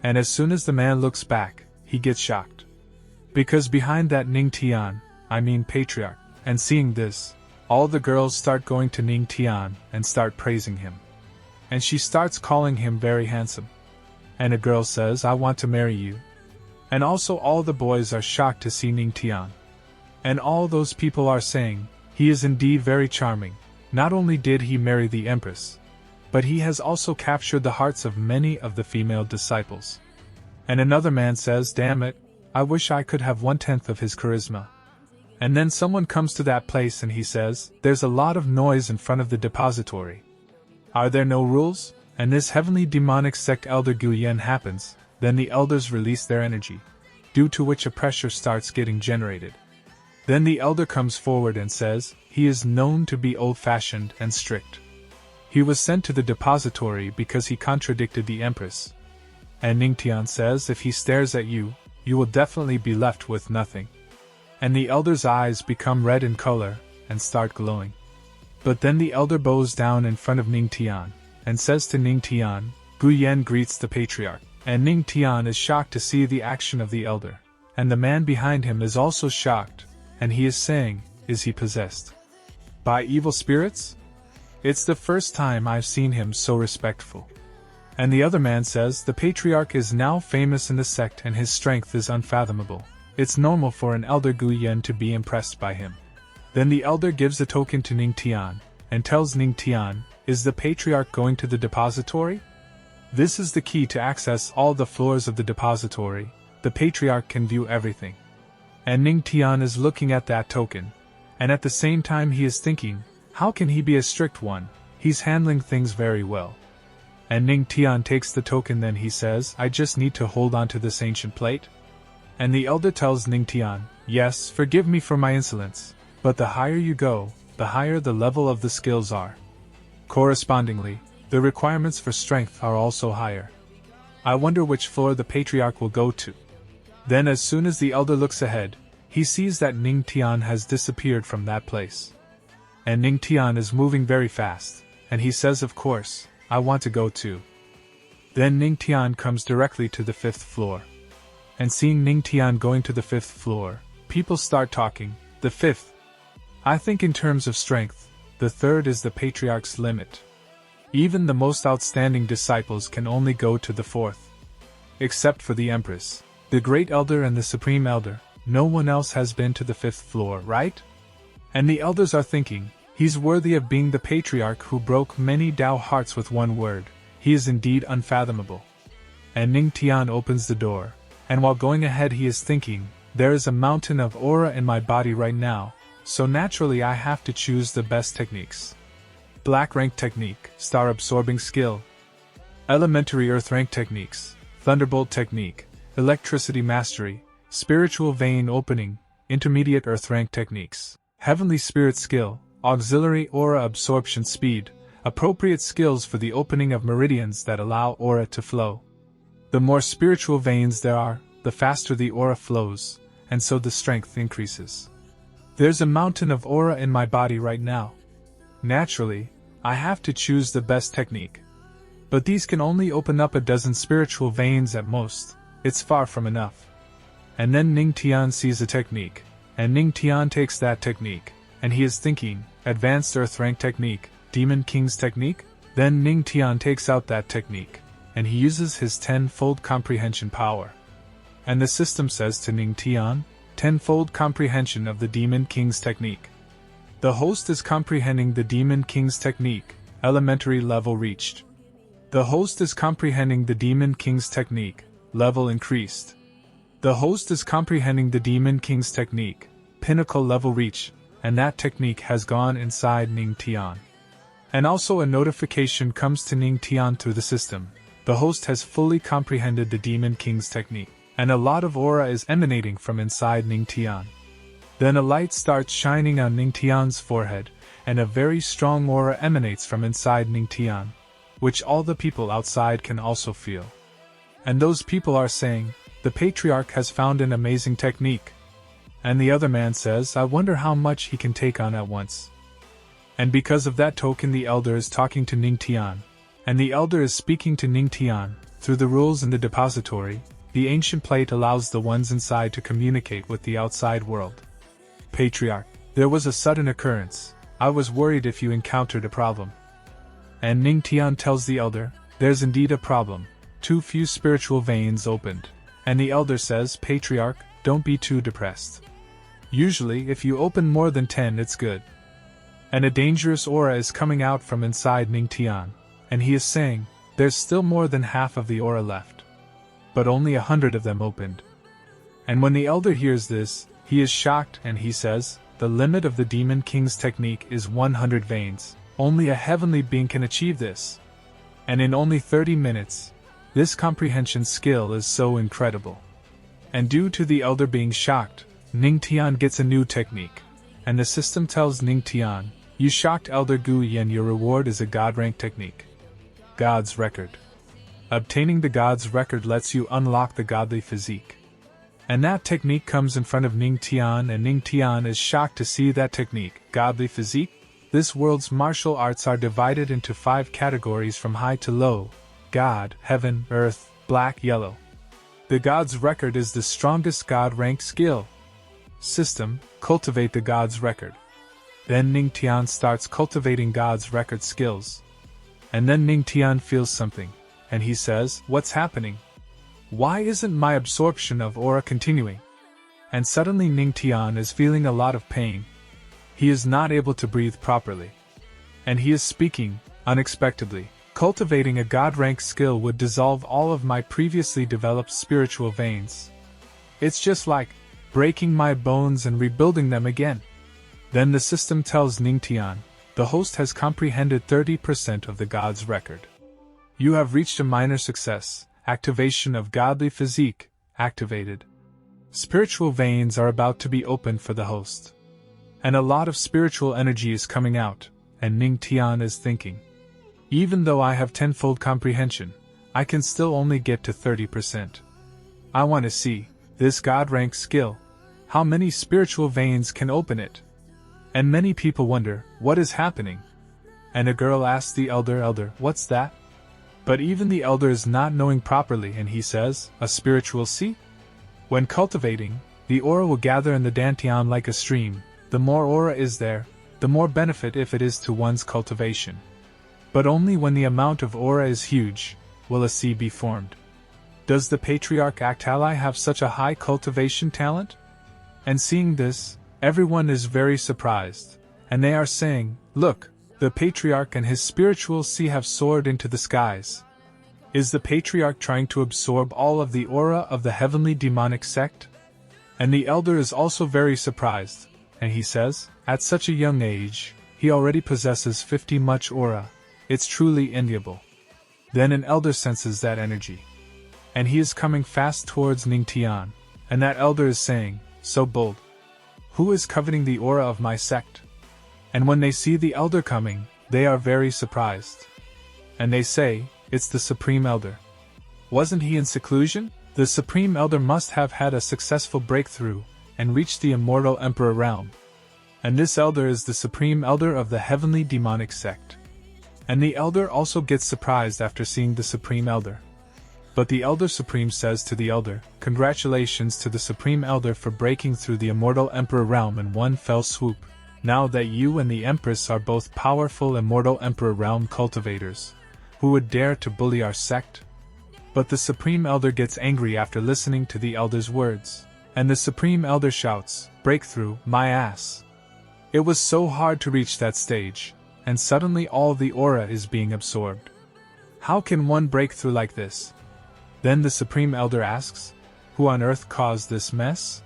And as soon as the man looks back, he gets shocked. Because behind that Ningtian, Patriarch, and seeing this, all the girls start going to Ningtian and start praising him. And she starts calling him very handsome. And a girl says, I want to marry you. And also all the boys are shocked to see Ningtian. And all those people are saying, he is indeed very charming. Not only did he marry the Empress, but he has also captured the hearts of many of the female disciples. And another man says, damn it, I wish I could have 1/10 of his charisma. And then someone comes to that place and he says, there's a lot of noise in front of the depository. Are there no rules? And this heavenly demonic sect elder Guyen happens, then the elders release their energy, due to which a pressure starts getting generated. Then the elder comes forward and says, he is known to be old-fashioned and strict. He was sent to the depository because he contradicted the Empress. And Ningtian says if he stares at you, you will definitely be left with nothing. And the elder's eyes become red in color and start glowing. But then the elder bows down in front of Ningtian and says to Ningtian, Guyen greets the Patriarch. And Ningtian is shocked to see the action of the elder. And the man behind him is also shocked, and he is saying, is he possessed by evil spirits? It's the first time I've seen him so respectful. And the other man says the Patriarch is now famous in the sect and his strength is unfathomable. It's normal for an elder Guyen to be impressed by him. Then the elder gives a token to Ningtian, and tells Ningtian, is the Patriarch going to the depository? This is the key to access all the floors of the depository. The Patriarch can view everything. And Ningtian is looking at that token, and at the same time he is thinking, how can he be a strict one? He's handling things very well. And Ningtian takes the token, then he says, I just need to hold on to this ancient plate. And the elder tells Ningtian, yes, forgive me for my insolence, but the higher you go, the higher the level of the skills are. Correspondingly, the requirements for strength are also higher. I wonder which floor the Patriarch will go to. Then as soon as the elder looks ahead, he sees that Ningtian has disappeared from that place. And Ningtian is moving very fast, and he says of course, I want to go too. Then Ningtian comes directly to the 5th floor. And seeing Ningtian going to the 5th floor, people start talking, the 5th. I think in terms of strength, the 3rd is the Patriarch's limit. Even the most outstanding disciples can only go to the 4th. Except for the Empress, the Great Elder and the Supreme Elder, no one else has been to the 5th floor, right? And the elders are thinking, he's worthy of being the Patriarch who broke many Tao hearts with one word. He is indeed unfathomable. And Ningtian opens the door, and while going ahead he is thinking, there is a mountain of aura in my body right now, so naturally I have to choose the best techniques. Black rank technique, star absorbing skill. Elementary earth rank techniques, thunderbolt technique, electricity mastery, spiritual vein opening, intermediate earth rank techniques, heavenly spirit skill, auxiliary aura absorption speed, appropriate skills for the opening of meridians that allow aura to flow. The more spiritual veins there are, the faster the aura flows, and so the strength increases. There's a mountain of aura in my body right now. Naturally, I have to choose the best technique. But these can only open up a dozen spiritual veins at most. It's far from enough. And then Ningtian sees a technique, and Ningtian takes that technique, and he is thinking, advanced earth rank technique, Demon King's technique? Then Ningtian takes out that technique, and he uses his 10-fold comprehension power. And the system says to Ningtian, 10-fold comprehension of the Demon King's technique. The host is comprehending the Demon King's technique, elementary level reached. The host is comprehending the Demon King's technique, level increased. The host is comprehending the Demon King's technique, pinnacle level reach, and that technique has gone inside Ning Tian. And also a notification comes to Ning Tian through the system. The host has fully comprehended the Demon King's technique, and a lot of aura is emanating from inside Ning Tian. Then a light starts shining on Ning Tian's forehead, and a very strong aura emanates from inside Ning Tian, which all the people outside can also feel. And those people are saying, the Patriarch has found an amazing technique. And the other man says, I wonder how much he can take on at once. And because of that token, the elder is talking to Ning Tian, and the elder is speaking to Ning Tian. Through the rules in the depository, the ancient plate allows the ones inside to communicate with the outside world. Patriarch, there was a sudden occurrence. I was worried if you encountered a problem. And Ning Tian tells the elder, there's indeed a problem. Too few spiritual veins opened. And the elder says, Patriarch, don't be too depressed. Usually, if you open more than 10, it's good. And a dangerous aura is coming out from inside Ning Tian, and he is saying, there's still more than half of the aura left. But only 100 of them opened. And when the elder hears this, he is shocked and he says, the limit of the Demon King's technique is 100 veins. Only a heavenly being can achieve this. And in only 30 minutes, this comprehension skill is so incredible. And due to the elder being shocked, Ning Tian gets a new technique. And the system tells Ning Tian, you shocked Elder Gu Yen, your reward is a God rank technique. God's Record. Obtaining the God's Record lets you unlock the godly physique. And that technique comes in front of Ning Tian, and Ning Tian is shocked to see that technique. Godly physique? This world's martial arts are divided into 5 categories from high to low: God, Heaven, Earth, Black, Yellow. The God's Record is the strongest God rank skill. System, cultivate the God's Record. Then Ning Tian starts cultivating God's Record skills. And then Ning Tian feels something, and he says, what's happening? Why isn't my absorption of aura continuing? And suddenly Ning Tian is feeling a lot of pain. He is not able to breathe properly. And he is speaking, unexpectedly. Cultivating a God rank skill would dissolve all of my previously developed spiritual veins. It's just like breaking my bones and rebuilding them again. Then the system tells Ning Tian, the host has comprehended 30% of the God's Record. You have reached a minor success. Activation of godly physique, activated. Spiritual veins are about to be opened for the host. And a lot of spiritual energy is coming out, and Ning Tian is thinking, even though I have tenfold comprehension, I can still only get to 30%. I want to see this God rank skill. How many spiritual veins can open it? And many people wonder, what is happening? And a girl asks the elder, what's that? But even the elder is not knowing properly, and he says, a spiritual sea? When cultivating, the aura will gather in the dantian like a stream. The more aura is there, the more benefit if it is to one's cultivation. But only when the amount of aura is huge, will a sea be formed. Does the Patriarch AnimeAlly have such a high cultivation talent? And seeing this, everyone is very surprised, and they are saying, look, the Patriarch and his spiritual sea have soared into the skies. Is the Patriarch trying to absorb all of the aura of the heavenly demonic sect? And the elder is also very surprised, and he says, at such a young age, he already possesses 50 much aura. It's truly enviable. Then an elder senses that energy. And he is coming fast towards Ning Tian, and that elder is saying, so bold. Who is coveting the aura of my sect? And when they see the elder coming, they are very surprised. And they say, it's the Supreme Elder. Wasn't he in seclusion? The Supreme Elder must have had a successful breakthrough, and reached the immortal Emperor realm. And this elder is the Supreme Elder of the heavenly demonic sect. And the elder also gets surprised after seeing the Supreme Elder. But the Elder Supreme says to the elder, congratulations to the Supreme Elder for breaking through the immortal Emperor realm in one fell swoop. Now that you and the Empress are both powerful immortal Emperor realm cultivators, who would dare to bully our sect? But the Supreme Elder gets angry after listening to the elder's words, and the Supreme Elder shouts, breakthrough, my ass. It was so hard to reach that stage, and suddenly all the aura is being absorbed. How can one break through like this? Then the Supreme Elder asks, who on earth caused this mess?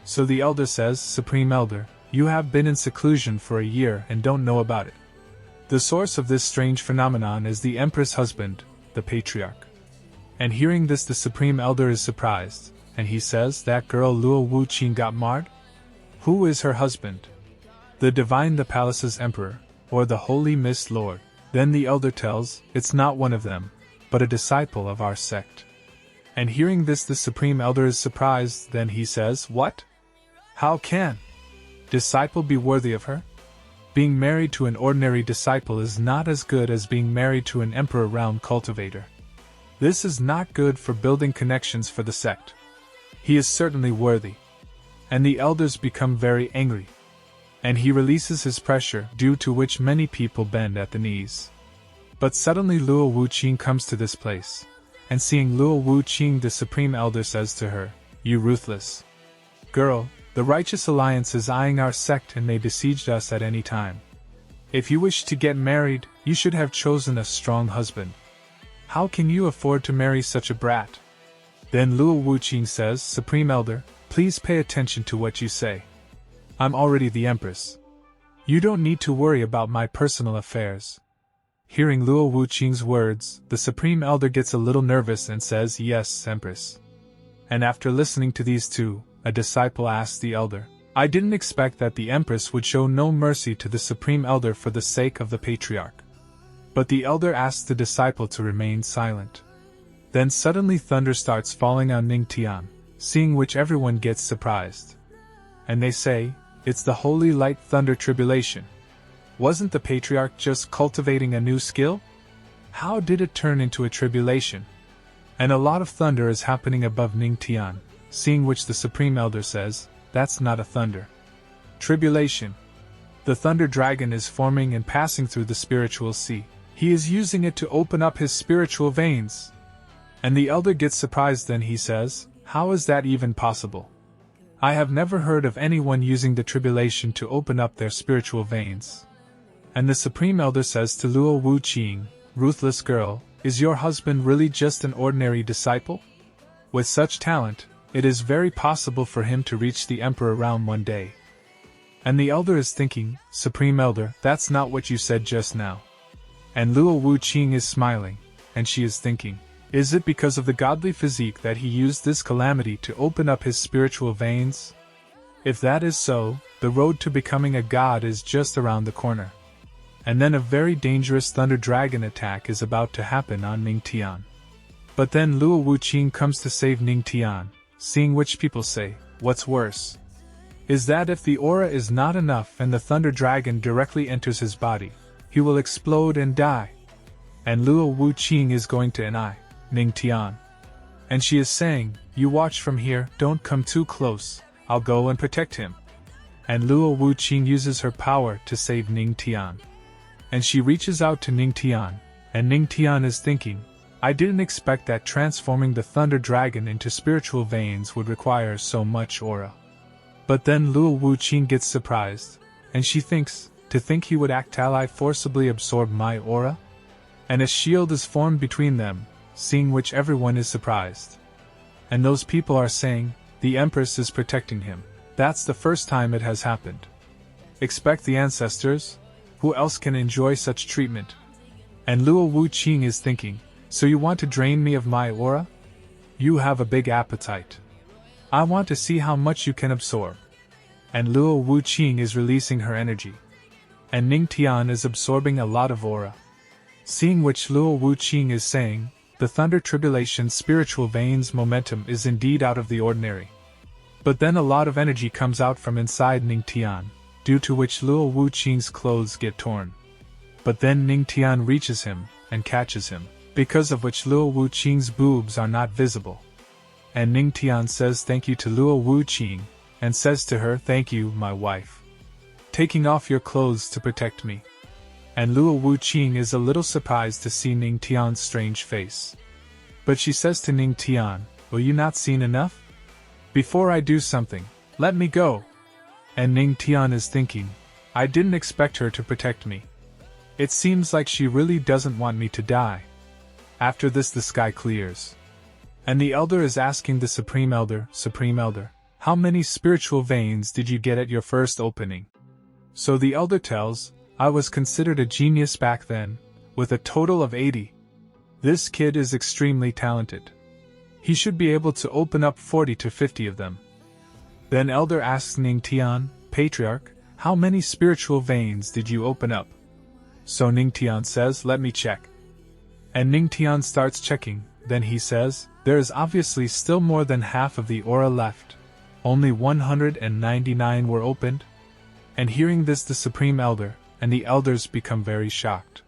So the elder says, Supreme Elder, You have been in seclusion for a year and don't know about it. The source of this strange phenomenon is the Empress' husband, the Patriarch. And hearing this, the Supreme Elder is surprised, and he says, that girl Luo Wuqing got marred? Who is her husband? The Divine, the Palace's Emperor, or the Holy Mist Lord? Then the Elder tells, it's not one of them, but a disciple of our sect. And hearing this, the Supreme Elder is surprised, then he says, what? How can disciple be worthy of her? Being married to an ordinary disciple is not as good as being married to an Emperor Realm cultivator. This is not good for building connections for the sect. He is certainly worthy. And the elders become very angry. And he releases his pressure, due to which many people bend at the knees. But suddenly Luo Wuqing comes to this place. And seeing Luo Wuqing, the Supreme Elder says to her, you ruthless girl, the Righteous Alliance is eyeing our sect and may besiege us at any time. If you wish to get married, you should have chosen a strong husband. How can you afford to marry such a brat? Then Luo Wuqing says, Supreme Elder, please pay attention to what you say. I'm already the Empress. You don't need to worry about my personal affairs. Hearing Luo Wuqing's words, the Supreme Elder gets a little nervous and says, yes, Empress. And after listening to these two, a disciple asks the Elder, I didn't expect that the Empress would show no mercy to the Supreme Elder for the sake of the Patriarch. But the Elder asks the disciple to remain silent. Then suddenly thunder starts falling on Ningtian, seeing which everyone gets surprised. And they say, it's the holy light thunder tribulation. Wasn't the Patriarch just cultivating a new skill? How did it turn into a tribulation? And a lot of thunder is happening above Ningtian, seeing which the Supreme Elder says, that's not a thunder tribulation. The thunder dragon is forming and passing through the spiritual sea. He is using it to open up his spiritual veins. And the Elder gets surprised, then he says, how is that even possible? I have never heard of anyone using the tribulation to open up their spiritual veins. And the Supreme Elder says to Luo Wuqing, ruthless girl, is your husband really just an ordinary disciple? With such talent, it is very possible for him to reach the Emperor realm one day. And the Elder is thinking, Supreme Elder, that's not what you said just now. And Luo Wuqing is smiling, and she is thinking, is it because of the godly physique that he used this calamity to open up his spiritual veins? If that is so, the road to becoming a god is just around the corner. And then a very dangerous thunder dragon attack is about to happen on Ningtian. But then Luo Wuqing comes to save Ningtian, seeing which people say, what's worse is that if the aura is not enough and the thunder dragon directly enters his body, he will explode and die. And Luo Wuqing is going to annihilaate Ningtian. And she is saying, you watch from here, don't come too close, I'll go and protect him. And Luo Wuqing uses her power to save Ningtian. And she reaches out to Ningtian, and Ningtian is thinking, I didn't expect that transforming the thunder dragon into spiritual veins would require so much aura. But then Luo Wuqing gets surprised, and she thinks, to think he would AnimeAlly forcibly absorb my aura? And a shield is formed between them, seeing which everyone is surprised. And those people are saying, the Empress is protecting him. That's the first time it has happened. Expect the ancestors? Who else can enjoy such treatment? And Luo Wuqing is thinking, so you want to drain me of my aura? You have a big appetite. I want to see how much you can absorb. And Luo Wuqing is releasing her energy. And Ningtian is absorbing a lot of aura. Seeing which Luo Wuqing is saying, the thunder tribulation spiritual veins momentum is indeed out of the ordinary. But then a lot of energy comes out from inside Ningtian, due to which Luo Wuqing's clothes get torn. But then Ningtian reaches him, and catches him, because of which Luo Wuqing's boobs are not visible. And Ningtian says thank you to Luo Wuqing, and says to her, thank you, my wife. Taking off your clothes to protect me. And Luo Wuqing is a little surprised to see Ningtian's strange face. But she says to Ningtian, will you not seen enough? Before I do something, let me go. And Ningtian is thinking, I didn't expect her to protect me. It seems like she really doesn't want me to die. After this the sky clears. And the Elder is asking the Supreme Elder, how many spiritual veins did you get at your first opening? So the elder tells, I was considered a genius back then, with a total of 80. This kid is extremely talented. He should be able to open up 40 to 50 of them. Then elder asks Ningtian, Patriarch, how many spiritual veins did you open up? So Ningtian says, let me check. And Ningtian starts checking, then he says, there is obviously still more than half of the aura left. Only 199 were opened. And hearing this, the Supreme Elder and the elders become very shocked.